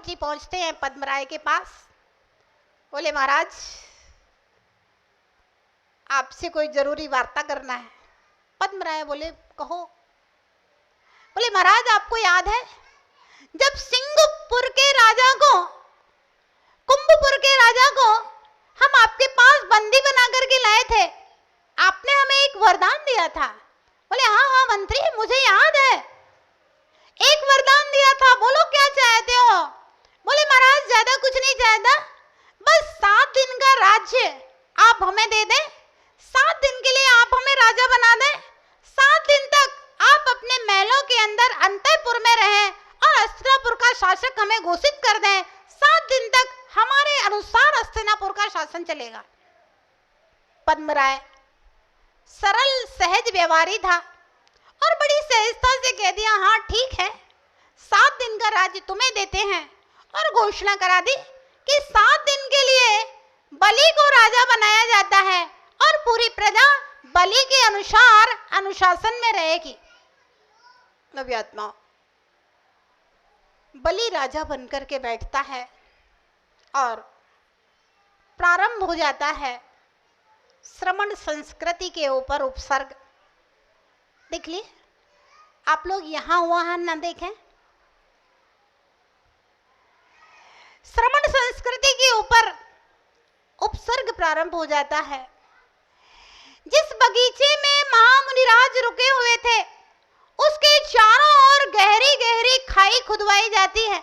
मंत्री पहुंचते हैं पद्मराय के पास। बोले महाराज आपसे कोई जरूरी वार्ता करना है। पद्मराय बोले कहो। बोले महाराज आपको याद है जब सिंहपुर के राजा को, कुंभपुर के राजा को हम आपके पास बंदी बना करके लाए थे, आपने हमें एक वरदान दिया था। बोले हाँ हाँ मंत्री मुझे याद है, एक वरदान दिया था, बोलो क्या चाहते हो। बोले महाराज ज्यादा कुछ नहीं चाहता, बस 7 दिन का राज्य आप हमें दे दें, 7 दिन के लिए आप हमें राजा बना दें, 7 दिन तक आप अपने महलों के अंदर अंतःपुर में रहें और हस्तिनापुर का शासक हमें घोषित कर दें, 7 दिन तक हमारे अनुसार हस्तिनापुर का शासन चलेगा। पद्मराय सरल सहज व्यवहारी था और बड़ी सहजता से कह दिया हाँ ठीक है, 7 दिन का राज्य तुम्हें देते हैं, और घोषणा करा दी कि 7 दिन के लिए बलि को राजा बनाया जाता है और पूरी प्रजा बलि के अनुसार अनुशासन में रहेगी। नव्यात्मा बलि राजा बनकर के बैठता है और प्रारंभ हो जाता है श्रमण संस्कृति के ऊपर उपसर्ग। देख लिए आप लोग यहां वहां ना देखें, श्रमण संस्कृति के ऊपर उपसर्ग प्रारंभ हो जाता है। जिस बगीचे में महामुनिराज रुके हुए थे उसके चारों ओर गहरी गहरी खाई खुदवाई जाती है,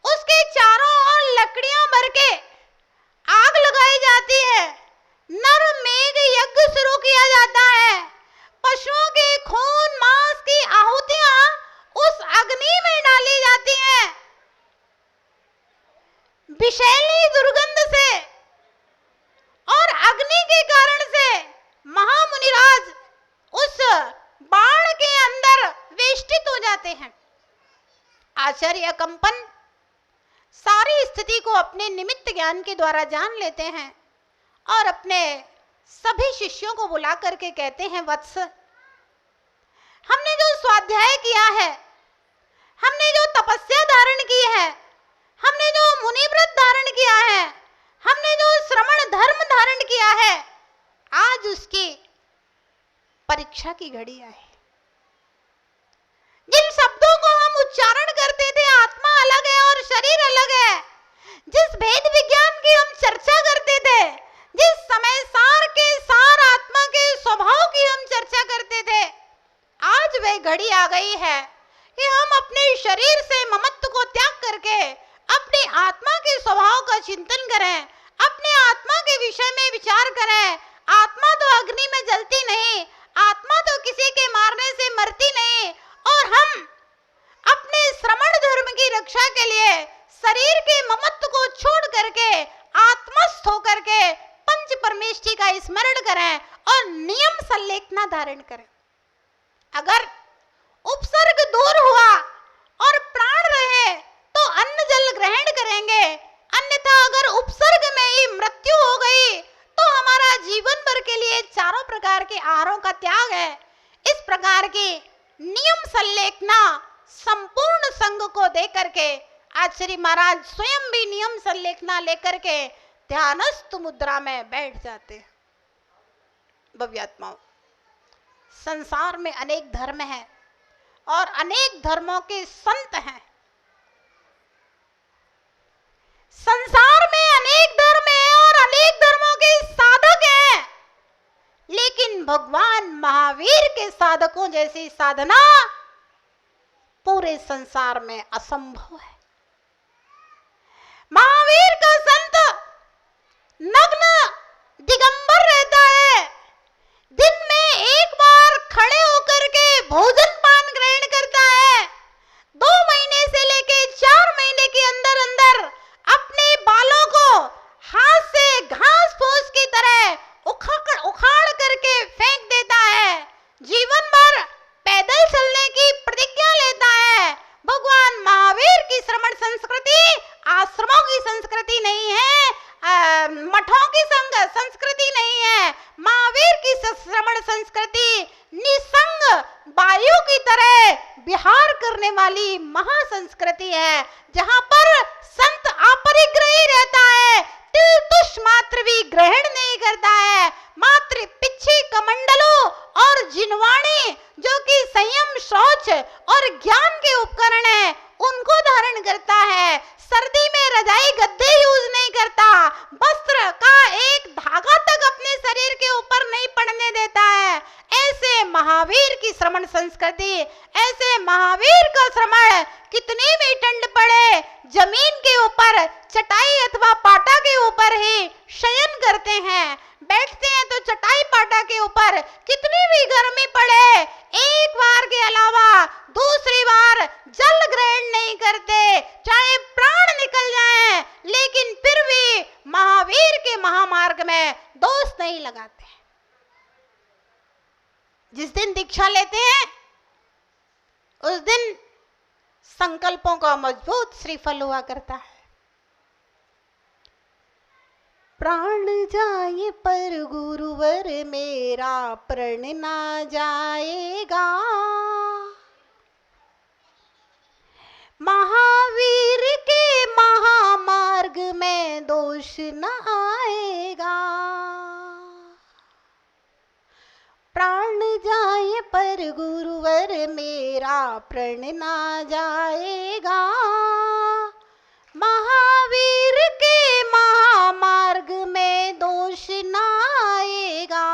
उसके चारों ओर लकड़ियां भर के आग लगाई जाती है, नर मेघ यज्ञ शुरू किया जाता है, पशुओं के खून मांस की आहुतियां उस अग्नि में डाली जाती हैं। विषैली दुर्गंध से और अग्नि के कारण से महामुनिराज उस बाण के अंदर वेष्टित हो जाते हैं। आचार्य कंपन सारी स्थिति को अपने निमित्त ज्ञान के द्वारा जान लेते हैं और अपने सभी शिष्यों को बुला करके कहते हैं वत्स, हमने जो स्वाध्याय किया है, हमने जो तपस्या धारण की है, हमने जो मुनिव्रत धारण किया है, हमने जो श्रमण धर्म धारण किया है, आज उसकी परीक्षा की घड़ी आई। जिन शब्दों को हम उच्चारण करते थे आत्मा अलग है और शरीर अलग है, जिस भेद विज्ञान की हम चर्चा करते थे, जिस समय सार के सार आत्मा के स्वभाव की हम चर्चा करते थे, आज वह घड़ी आ गई है कि हम अपने शरीर से ममत्व को त्याग करके अपनी आत्मा के स्वभाव का चिंतन करें, अपने आत्मा के विषय में विचार करें। आत्मा तो अग्नि में जलती नहीं, आत्मा तो किसी के मारने से मरती नहीं, और हम अपने श्रमण धर्म की रक्षा के लिए शरीर के ममत्व को छोड़ करके आत्मस्थ होकर के पंच परमेष्टि का स्मरण करें और नियम संलेखना धारण करें। अगर उपसर्ग दूर हुआ और प्राण रहे तो अन्न जल ग्रहण करेंगे, अन्यथा अगर उपसर्ग में ही मृत्यु हो गई तो हमारा जीवन भर के लिए चारों प्रकार के आहारों का त्याग है। इस प्रकार की नियम संलेखना संपूर्ण संघ को दे करके आचार्य महाराज स्वयं भी नियम संलेखना लेकर के ध्यानस्थ मुद्रा में बैठ जाते हैं। भव्यात्माओं, संसार में अनेक धर्म हैं और अनेक धर्मों के संत हैं। संसार में अनेक धर्म हैं और अनेक धर्मों के साधक हैं, लेकिन भगवान महावीर के साधकों जैसी साधना पूरे संसार में असंभव है। महावीर का संत नग्न दिगंबर रहता है, दिन में एक बार खड़े होकर के भोजन पान ग्रहण करता है, 2 महीने से लेके 4 महीने के अंदर अंदर अपने बालों को हाथ से घास फूस की तरह उखाड़ करके फेंक देता है, जीवन भर पैदल चलने की प्रतिज्ञा लेता है। भगवान महावीर की श्रमण संस्कृति आश्रमों की संस्कृति नहीं है, मठों की संस्कृति नहीं है। महावीर की श्रमण संस्कृति निसंग वायु की तरह विहार करने वाली महासंस्कृति है। जहां पर संत अपरिग्रही रहता है, तिल तुष मात्र भी ग्रहण नहीं करता है, मात्र पिछे कमंडलों और जिनवाणी जो कि संयम, शौच और ज्ञान के उपकरण है, उनको धारण करता है। सर्दी में रजाई गद्दे यूज नहीं करता, वस्त्र का एक धागा तक अपने शरीर के ऊपर नहीं पड़ने देता है। ऐसे महावीर की श्रमण संस्कृति, ऐसे महावीर का श्रमण, कितनी भी ठंड पड़े जमीन के ऊपर चटाई अथवा पाटा के ऊपर ही शयन करते हैं, बैठते हैं तो चटाई पाटा के ऊपर, कितनी भी गर्मी पड़े एक बार के अलावा दूसरी बार जल ग्रहण नहीं करते, चाहे प्राण निकल जाए, लेकिन फिर भी महावीर के महामार्ग में दोष नहीं लगाते। जिस दिन दीक्षा लेते हैं उस दिन संकल्पों का मजबूत श्रीफल हुआ करता है। प्राण जाए पर गुरुवर मेरा प्रण ना जाएगा, महावीर के महामार्ग में दोष न आएगा। प्राण जाए पर गुरुवर मेरा प्रण ना जाएगा, महावीर के महामार्ग में दोष न आएगा।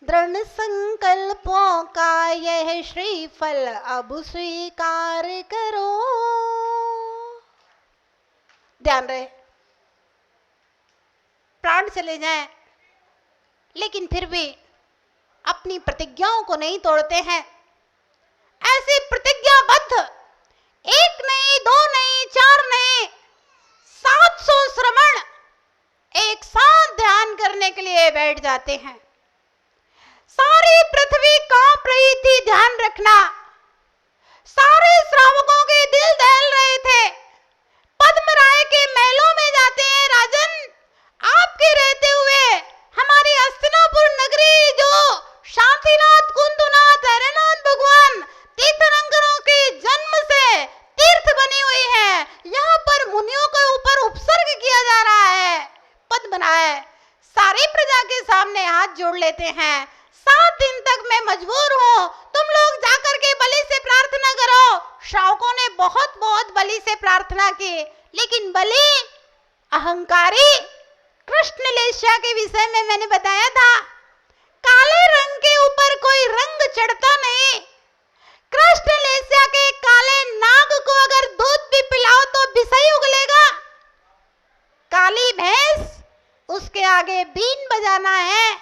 दृढ़ संकल्पों का यह श्रीफल अब स्वीकार करो। ध्यान रहे, प्राण चले जाएं लेकिन फिर भी अपनी प्रतिज्ञाओं को नहीं तोड़ते हैं। ऐसे प्रतिज्ञाबद्ध एक नहीं, दो नहीं, चार नहीं, 700 श्रमण एक साथ ध्यान करने के लिए बैठ जाते हैं। सारी पृथ्वी कांप रही थी, ध्यान रखना। सारे श्रावकों के दिल दहल रहे थे। पद्मराय के महलों में जाते हैं राजन, आपके रहते हुए हमारी हस्तिनापुर नगरी जो शांतिनाथ, कुंदनाथ, हरनाथ भगवान तीर्थंकरों के जन्म से तीर्थ बनी हुई है, यहाँ पर मुनियों के ऊपर उपसर्ग किया जा रहा है। पद्मराय सारी प्रजा के सामने हाथ जोड़ लेते हैं, 7 दिन तक मैं मजबूर हूँ, तुम लोग जाकर के बलि से प्रार्थना करो। श्रावकों ने बहुत बहुत बलि से प्रार्थना की, लेकिन बलि अहंकारी, कृष्ण लेस्या के विषय में मैंने बताया था, काले रंग के ऊपर कोई रंग चढ़ता नहीं। कृष्ण लेस्या के काले नाग को अगर दूध भी पिलाओ तो विषय उगलेगा। काली भैंस, उसके आगे बीन बजाना है,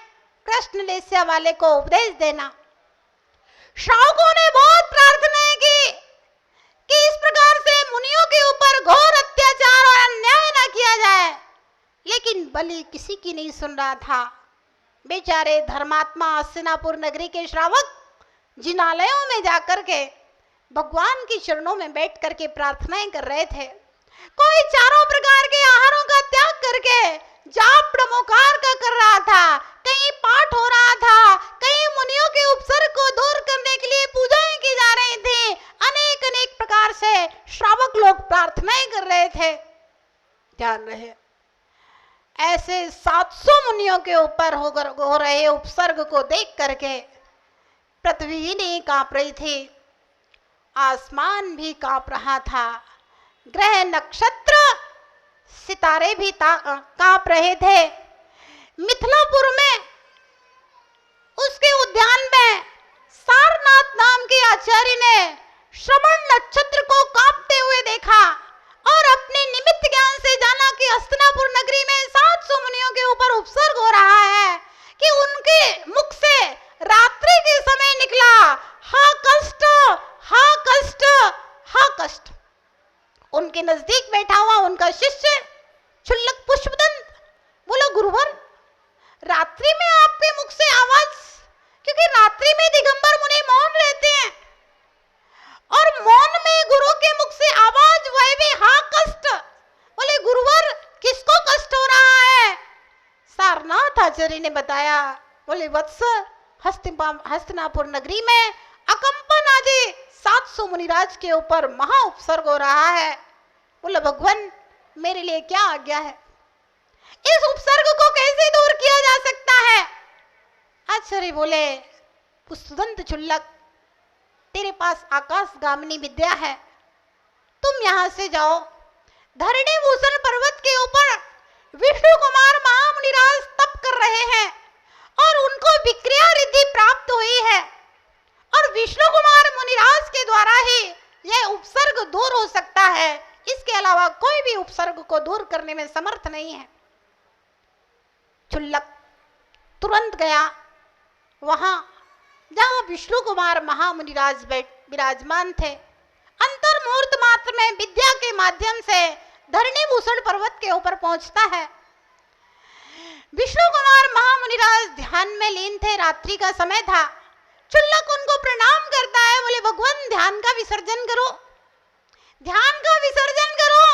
कृष्ण लेस्या वाले को उपदेश देना। श्रावकों ने बहुत प्रार्थनाएं की कि इस प्रकार से मुनियों के ऊपर घोर अत्याचार और अन्याय न किया जाए, लेकिन बलि किसी की नहीं सुन रहा था। बेचारे धर्मात्मा हस्तिनापुर नगरी के श्रावक जिनालयों में जाकर के भगवान की चरणों में बैठ करके प्रार्थनाएं कर रहे थे। कोई चारों प्रकार के आहारों का त्याग करके जाप प्रमोकार का कर रहा था, कहीं पाठ हो रहा था, कहीं मुनियों के उपसर्ग को दूर करने के लिए पूजाएं की जा रही थी। अनेक अनेक प्रकार से श्रावक लोग प्रार्थनाएं कर रहे थे। ध्यान रहे, ऐसे 700 मुनियों के ऊपर हो रहे उपसर्ग को देख करके पृथ्वी नहीं कांप रही थी, आसमान भी कांप रहा था, ग्रह नक्षत्र सितारे भी कांप रहे थे। मिथिलापुर में उसके उद्यान में सारनाथ नाम के आचार्य ने श्रवण नक्षत्र को कांपते हुए देखा और अपने निमित्त ज्ञान से जाना कि हस्तिनापुर नगरी में 700 मुनियों के ऊपर उपसर्ग हो रहा है, कि उनके मुख से रात्रि के समय निकला, हा कष्ट, हा कष्ट, हा कष्ट। उनके नजदीक बैठा हुआ उनका शिष्य क्षुल्लक पुष्पदंत बोला, गुरुवर रात्रि में आपके मुख से आवाज, क्योंकि रात्रि में दिगंबर मुनि मौन रहते हैं और मौन में गुरु के मुख से आवाज, वह भी हा कष्ट। बोले गुरुवर किसको कष्ट हो रहा है? सारनाथ आचार्य ने बताया, बोले वत्स हस्तिनापुर नगरी में अकंपन आदि 700 मुनिराज के ऊपर महा उपसर्ग हो रहा है। बोले भगवान मेरे लिए क्या आज्ञा है, इस उपसर्ग को कैसे दूर किया जा सकता है। आचार्य बोले पुष्पदंत चुल्लक, तेरे पास आकाशगामिनी विद्या है, तुम यहां से जाओ। धरणी भूषण पर्वत के ऊपर विष्णु कुमार महामुनिराज तप कर रहे हैं और उनको विक्रिया रिद्धि प्राप्त हुई है और विष्णु कुमार मुनिराज के द्वारा ही यह उपसर्ग दूर हो सकता है, इसके अलावा कोई भी उपसर्ग को दूर करने में समर्थ नहीं है। चुल्लक तुरंत गया वहां जहां विष्णु कुमार महामुनिराज विराजमान थे। अंतर्मुहूर्त मात्र में विद्या के माध्यम से धरणी भूषण पर्वत के ऊपर पहुंचता है। विष्णु कुमार महामुनिराज ध्यान में लीन थे, रात्रि का समय था। चुल्लक उनको प्रणाम करता है, बोले भगवान ध्यान का विसर्जन करो, ध्यान का विसर्जन करो।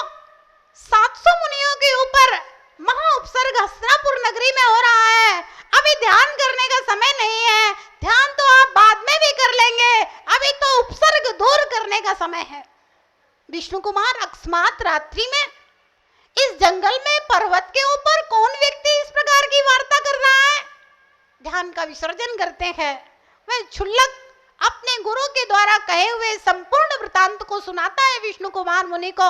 700 मुनियों के ऊपर महा उपसर्ग हस्तिनापुर नगरी में हो रहा है, अभी ध्यान करने का समय नहीं है, ध्यान तो आप बाद में भी कर लेंगे, अभी तो उपसर्ग दूर करने का समय है। विष्णु कुमार अकस्मात रात्रि में इस जंगल में पर्वत के ऊपर कौन व्यक्ति इस प्रकार की वार्ता कर रहा है, ध्यान का विसर्जन करते हैं। वह चुल्लक अपने गुरु के द्वारा कहे हुए संपूर्ण वृतांत को सुनाता है विष्णु कुमार मुनि को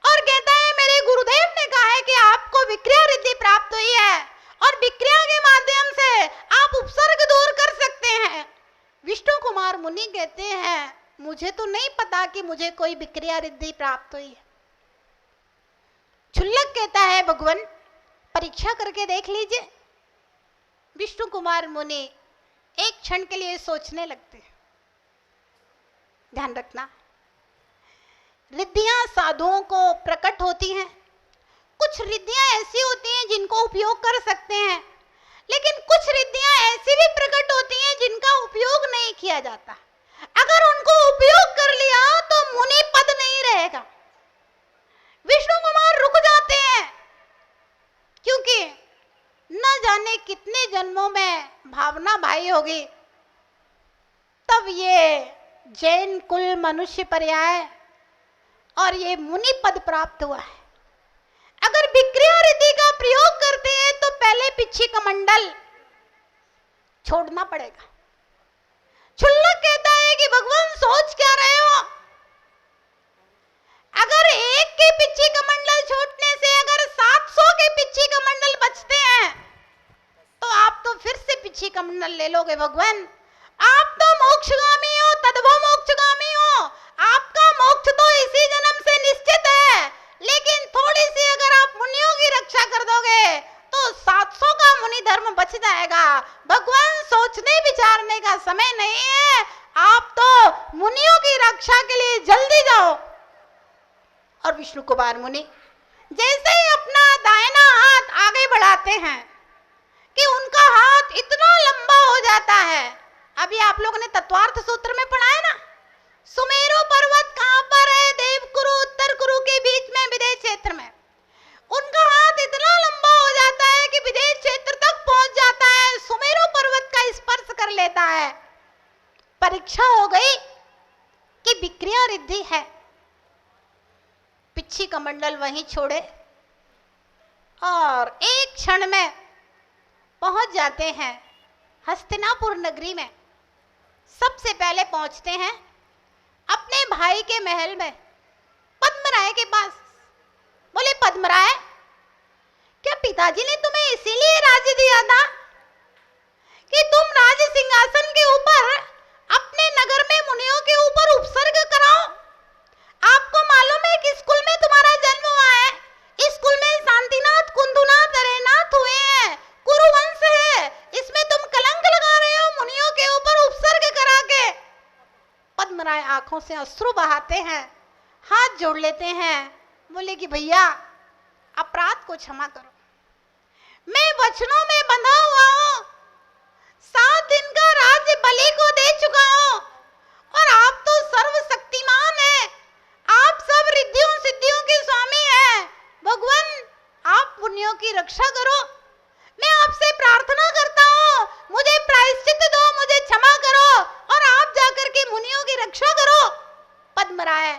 और कहता है मेरे गुरुदेव ने कहा है कि आपको विक्रिया रिद्धि प्राप्त हुई है और विक्रिया के माध्यम से आप उपसर्ग दूर कर सकते हैं। विष्णु कुमार मुनि कहते हैं मुझे तो नहीं पता कि मुझे कोई विक्रिया रिद्धि प्राप्त हुई है। चुल्लक कहता है भगवान परीक्षा करके देख लीजिए। विष्णु कुमार मुनि एक क्षण के लिए सोचने लगते हैं। ध्यान रखना, रिद्धियां साधुओं को प्रकट होती हैं, कुछ रिद्धियां ऐसी होती हैं जिनको उपयोग कर सकते हैं, लेकिन कुछ रिद्धियां ऐसी भी प्रकट होती हैं जिनका उपयोग नहीं किया जाता। अगर उनको उपयोग कर लिया तो मुनि पद नहीं रहेगा। विष्णु कुमार रुक जाते हैं क्योंकि न जाने कितने जन्मों में भावना भाई होगी, तब ये जैन कुल मनुष्य पर्याय और ये मुनि पद प्राप्त हुआ है। अगर विक्रिया रिद्धि का प्रयोग करते हैं तो पहले पिछी कमंडल छोड़ना पड़ेगा। चुल्लक कहता है कि भगवान सोच क्या रहे हो, अगर एक के पिछी कमंडल छूटने से अगर 700 के पिछी कमंडल बचते हैं तो आप तो फिर से पिछी कमंडल ले लोगे। भगवान आप तो मोक्षगामी हो, तद्भव मोक्षगामी हो, आपका मोक्ष तो इसी जन्म से निश्चित है, लेकिन थोड़ी सी अगर आप मुनियों की रक्षा कर दोगे तो 700 का मुनि धर्म बच जाएगा। भगवान सोचने विचारने का समय नहीं है, आप तो मुनियों की रक्षा के लिए जल्दी जाओ। और विष्णु कुमार मुनि जैसे ही अपना दाहिना हाथ आगे बढ़ाते हैं कि उनका हाथ इतना लंबा हो जाता है। अभी आप लोगों ने तत्वार्थ सूत्र में पढ़ा है ना, सुमेरु पर्वत कहां पर है, देवकुरु उत्तर कुरु के बीच में विदेश क्षेत्र में। उनका हाथ इतना लंबा हो जाता है कि विदेश क्षेत्र तक पहुंच जाता है, सुमेरु पर्वत का स्पर्श कर लेता है। परीक्षा हो गई कि विक्रिया रिद्धि है। पिछी कमंडल वहीं छोड़े और एक क्षण में पहुंच जाते हैं हस्तिनापुर नगरी में। सबसे पहले पहुंचते हैं अपने भाई के महल में, पद्मराय के पास। बोले पद्मराय, क्या पिताजी ने तुम्हें इसीलिए राज्य दिया था कि तुम राज सिंहासन के ऊपर अपने नगर में मुनियों के ऊपर उपसर्ग कराओ? आपको मालूम है कि स्कूल में तुम्हारा जन्म हुआ है, इस स्कूल में शांतिनाथ, कुंदुनाथ, अरेनाथ हुए हैं, कुरुवंश है, इसमें तुम कलंक लगा रहे हो मुनियों के ऊपर उपसर्ग करा के। पद्मराय आंखों से अश्रु बहाते हैं, हाथ जोड़ लेते हैं, बोले कि भैया अपराध को क्षमा करो, मैं वचनों में बंधा हुआ हूं, 7 दिन का राज्य बलि को दे चुका हूं और आप तो सर्वशक्तिमान हैं, आप सब रिद्धियों सिद्धियों के स्वामी हैं। भगवान आप पुण्यों की रक्षा करो, मैं आपसे प्रार्थना करता हूँ, मुझे प्रायश्चित दो, मुझे क्षमा करो और आप जा राय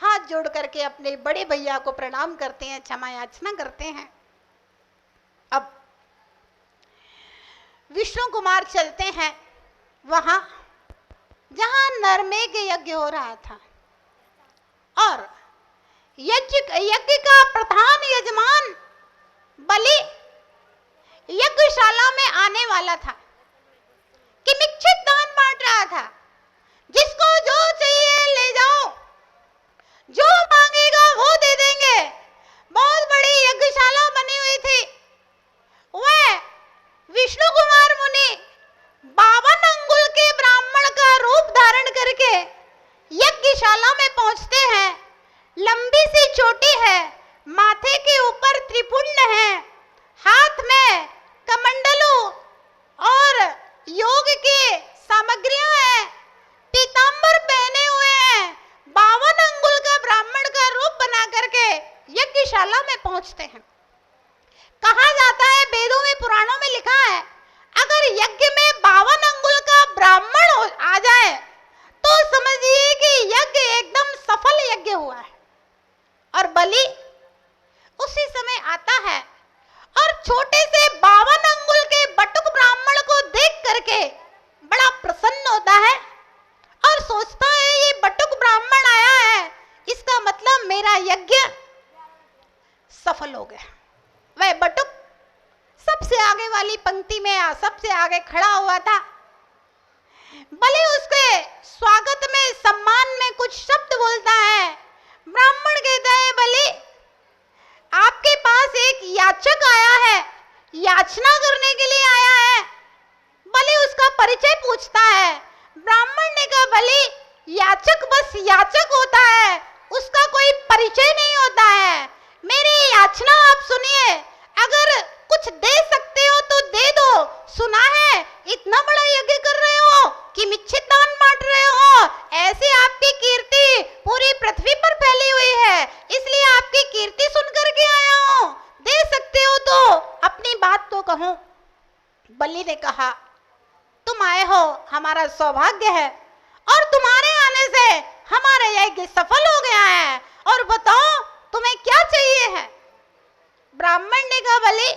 हाथ जोड़ करके अपने बड़े भैया को प्रणाम करते हैं, क्षमा याचना करते हैं। अब विष्णु कुमार चलते हैं वहां जहां नरमेघ यज्ञ हो रहा था और यज्ञ का प्रधान यजमान बलि यज्ञशाला में आने वाला था कि मिच्छित दान बांट रहा था। जिसको जो चाहिए ले जाओ, जो मांगेगा वो दे देंगे। बहुत बड़ी यज्ञशाला बनी हुई थी। वह विष्णु कुमार मुनि 52 अंगुल के ब्राह्मण का रूप धारण करके यज्ञशाला में पहुंचते हैं। लंबी सी चोटी है, माथे के ऊपर त्रिपुंड है, हाथ में कमंडलू और योग की सामग्रियां हैं, पीतांबर पहने हुए हैं। 52 अंगुल का ब्राह्मण का रूप बना करके यज्ञशाला में पहुंचते हैं। कहा जाता है, वेदों में पुराणों में लिखा है, अगर यज्ञ में 52 अंगुल का ब्राह्मण आ जाए तो समझिए कि यज्ञ एकदम सफल यज्ञ हुआ है। और बलि उसी समय आता है और छोटे से 52 अंगुल के बटुक ब्राह्मण को देख करके बड़ा प्रसन्न होता है और सोचता है ये बटुक ब्राह्मण आया है, इसका मतलब मेरा यज्ञ सफल हो गया। वह बटुक सबसे आगे वाली पंक्ति में सबसे आगे खड़ा हुआ था। बलि उसके स्वागत में, सम्मान में कुछ शब्द बोलता है। ब्राह्मण कहता है, बलि आपके पास एक याचक आया है, याचना करने के लिए आया है। बलि उसका परिचय पूछता है। ब्राह्मण ने कहा, बलि याचक बस याचक होता है, उसका कोई परिचय नहीं होता है। मेरी याचना आप सुनिए, अगर कुछ दे सकते हो तो दे दो। सुना है इतना बड़ा यज्ञ कर रहे हो कि मिच्छित दान बांट रहे हो, ऐसे आपकी कीर्ति पूरी पृथ्वी पर फैली हुई है, इसलिए आपकी कीर्ति सुन करके आया हूं। दे सकते हो तो अपनी बात तो कहो। बलि ने कहा, तुम आए हो हमारा सौभाग्य है और तुम्हारे आने से हमारा यज्ञ सफल हो गया है, और बताओ तुम्हें क्या चाहिए है। ब्राह्मण ने कहा, बलि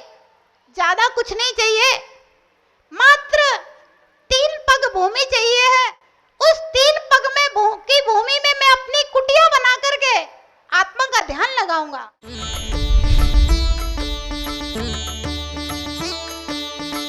ज्यादा कुछ नहीं चाहिए, मात्र 3 पग भूमि चाहिए है। उस 3 पग में की भूमि में मैं अपनी कुटिया बना करके आत्मा का ध्यान लगाऊंगा।